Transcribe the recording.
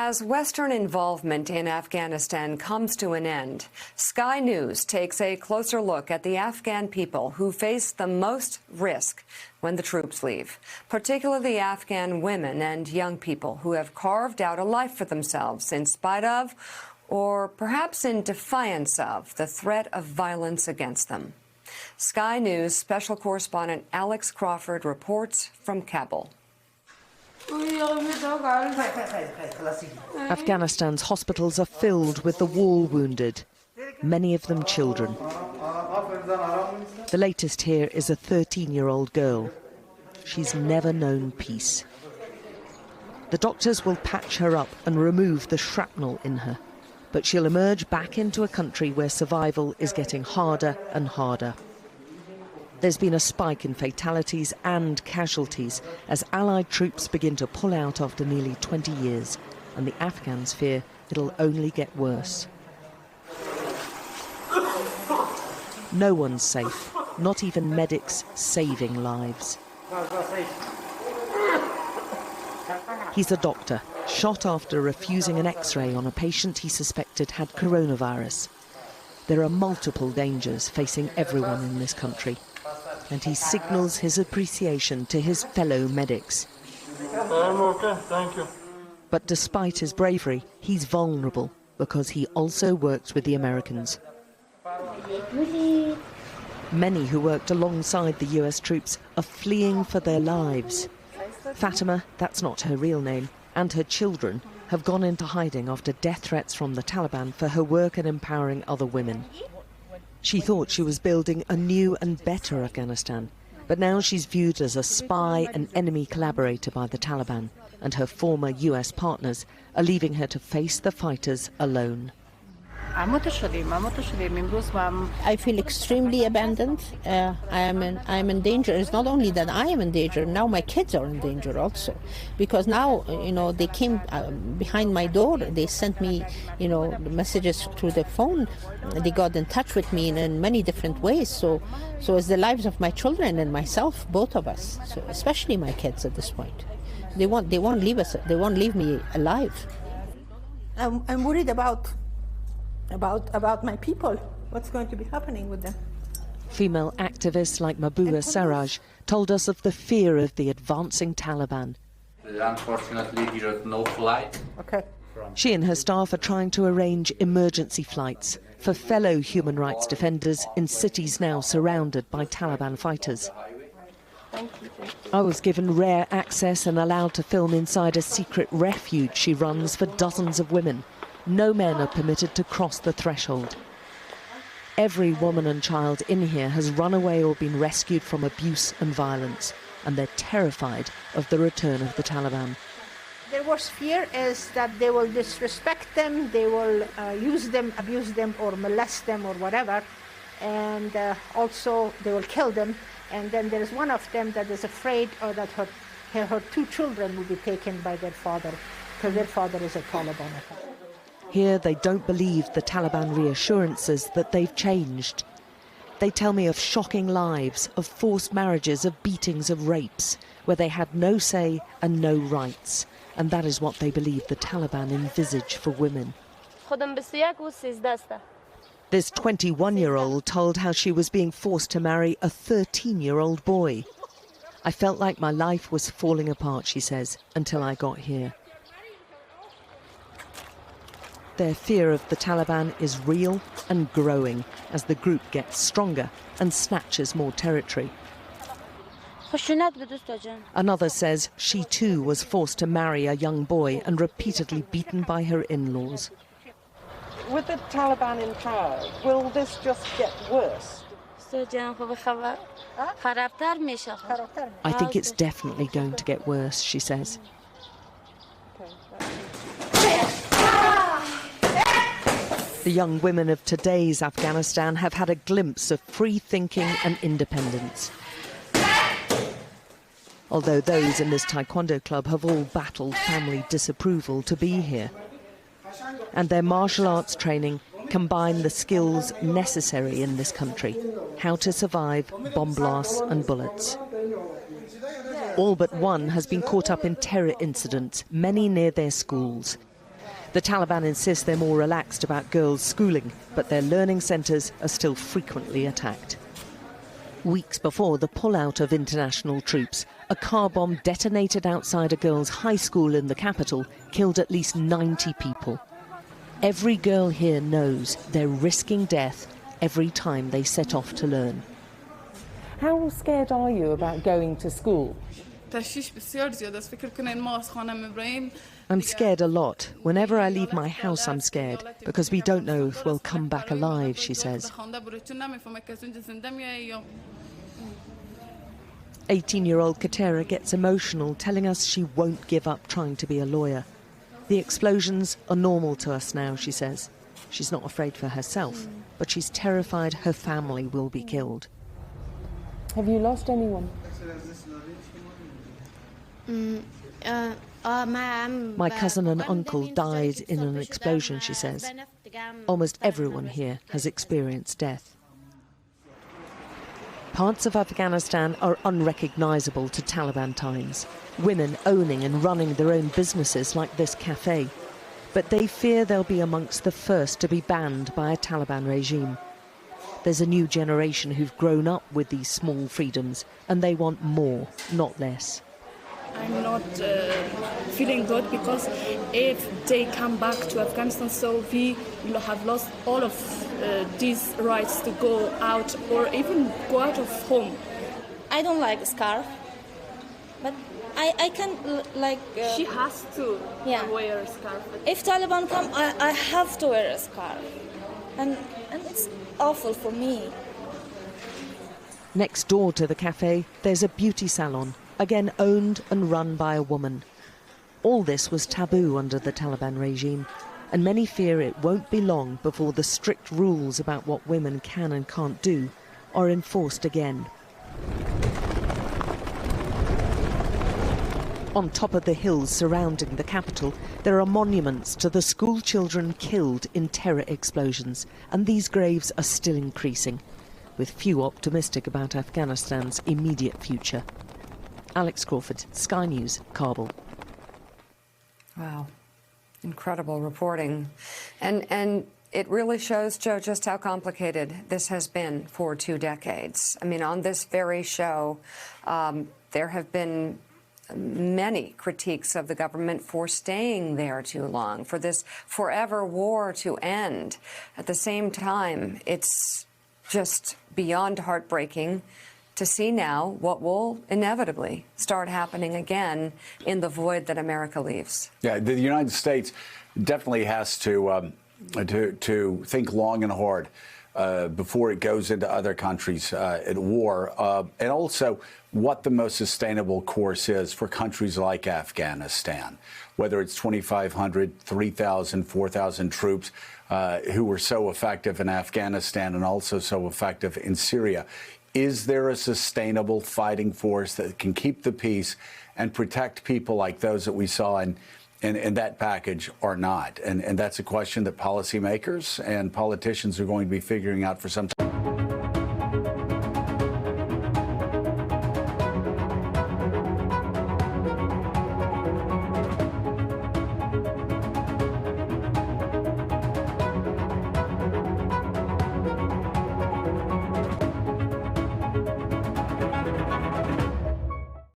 As Western involvement in Afghanistan comes to an end, Sky News takes a closer look at the Afghan people who face the most risk when the troops leave, particularly Afghan women and young people who have carved out a life for themselves in spite of, or perhaps in defiance of, the threat of violence against them. Sky News special correspondent Alex Crawford reports from Kabul. Afghanistan's hospitals are filled with the war wounded, many of them children. The latest here is a 13-year-old girl. She's never known peace. The doctors will patch her up and remove the shrapnel in her, but she'll emerge back into a country where survival is getting harder and harder. There's been a spike in fatalities and casualties as Allied troops begin to pull out after nearly 20 years, and the Afghans fear it'll only get worse. No one's safe, not even medics saving lives. He's a doctor, shot after refusing an X-ray on a patient he suspected had coronavirus. There are multiple dangers facing everyone in this country, and he signals his appreciation to his fellow medics. I'm okay, thank you. But despite his bravery, he's vulnerable because he also works with the Americans. Many who worked alongside the US troops are fleeing for their lives. Fatima, that's not her real name, and her children have gone into hiding after death threats from the Taliban for her work in empowering other women. She thought she was building a new and better Afghanistan, but now she's viewed as a spy and enemy collaborator by the Taliban, and her former US partners are leaving her to face the fighters alone. I feel extremely abandoned. I am in danger. It's not only that I am in danger, now my kids are in danger also. Because now, they came behind my door, they sent me, messages through the phone. They got in touch with me in many different ways. So it's the lives of my children and myself, both of us. So especially my kids at this point. They won't leave us, they won't leave me alive. I'm worried about my people. What's going to be happening with them? Female activists like Mabua Saraj told us of the fear of the advancing Taliban. Unfortunately, there is no flight. Okay. She and her staff are trying to arrange emergency flights for fellow human rights defenders in cities now surrounded by Taliban fighters. I was given rare access and allowed to film inside a secret refuge she runs for dozens of women. No men are permitted to cross the threshold. Every woman and child in here has run away or been rescued from abuse and violence, and they're terrified of the return of the Taliban. Their worst fear is that they will disrespect them, they will use them, abuse them, or molest them, or whatever, and also they will kill them. And then there is one of them that is afraid that her two children will be taken by their father, because their father is a Taliban. Here they don't believe the Taliban reassurances that they've changed. They tell me of shocking lives, of forced marriages, of beatings, of rapes, where they had no say and no rights. And that is what they believe the Taliban envisage for women. This 21-year-old told how she was being forced to marry a 13-year-old boy. I felt like my life was falling apart, she says, until I got here. Their fear of the Taliban is real and growing as the group gets stronger and snatches more territory. Another says she too was forced to marry a young boy and repeatedly beaten by her in-laws. With the Taliban in power, will this just get worse? I think it's definitely going to get worse, she says. The young women of today's Afghanistan have had a glimpse of free thinking and independence. Although those in this taekwondo club have all battled family disapproval to be here. And their martial arts training combine the skills necessary in this country, how to survive bomb blasts and bullets. All but one has been caught up in terror incidents, many near their schools. The Taliban insist they're more relaxed about girls' schooling, but their learning centres are still frequently attacked. Weeks before the pullout of international troops, a car bomb detonated outside a girls' high school in the capital killed at least 90 people. Every girl here knows they're risking death every time they set off to learn. How scared are you about going to school? I'm scared a lot. Whenever I leave my house, I'm scared, because we don't know if we'll come back alive, she says. 18-year-old Katera gets emotional, telling us she won't give up trying to be a lawyer. The explosions are normal to us now, she says. She's not afraid for herself, but she's terrified her family will be killed. Have you lost anyone? My cousin and uncle died in an explosion, she says. Almost everyone here has experienced death. Parts of Afghanistan are unrecognisable to Taliban times. Women owning and running their own businesses like this cafe. But they fear they'll be amongst the first to be banned by a Taliban regime. There's a new generation who've grown up with these small freedoms, and they want more, not less. I'm not feeling good because if they come back to Afghanistan, so we will have lost all of these rights to go out or even go out of home. I don't like a scarf, but I can like... she has to wear a scarf. If Taliban come, I have to wear a scarf. And it's awful for me. Next door to the cafe, there's a beauty salon, again owned and run by a woman. All this was taboo under the Taliban regime, and many fear it won't be long before the strict rules about what women can and can't do are enforced again. On top of the hills surrounding the capital, there are monuments to the school children killed in terror explosions, and these graves are still increasing, with few optimistic about Afghanistan's immediate future. Alex Crawford, Sky News, Kabul. Wow. Incredible reporting. And it really shows, Joe, just how complicated this has been for 2 decades. I mean, on this very show, there have been many critiques of the government for staying there too long, for this forever war to end. At the same time, it's just beyond heartbreaking to see now what will inevitably start happening again in the void that America leaves. Yeah, the United States definitely has to think long and hard before it goes into other countries at war, and also what the most sustainable course is for countries like Afghanistan, whether it's 2,500, 3,000, 4,000 troops who were so effective in Afghanistan and also so effective in Syria. Is there a sustainable fighting force that can keep the peace and protect people like those that we saw in that package or not? And that's a question that policymakers and politicians are going to be figuring out for some time.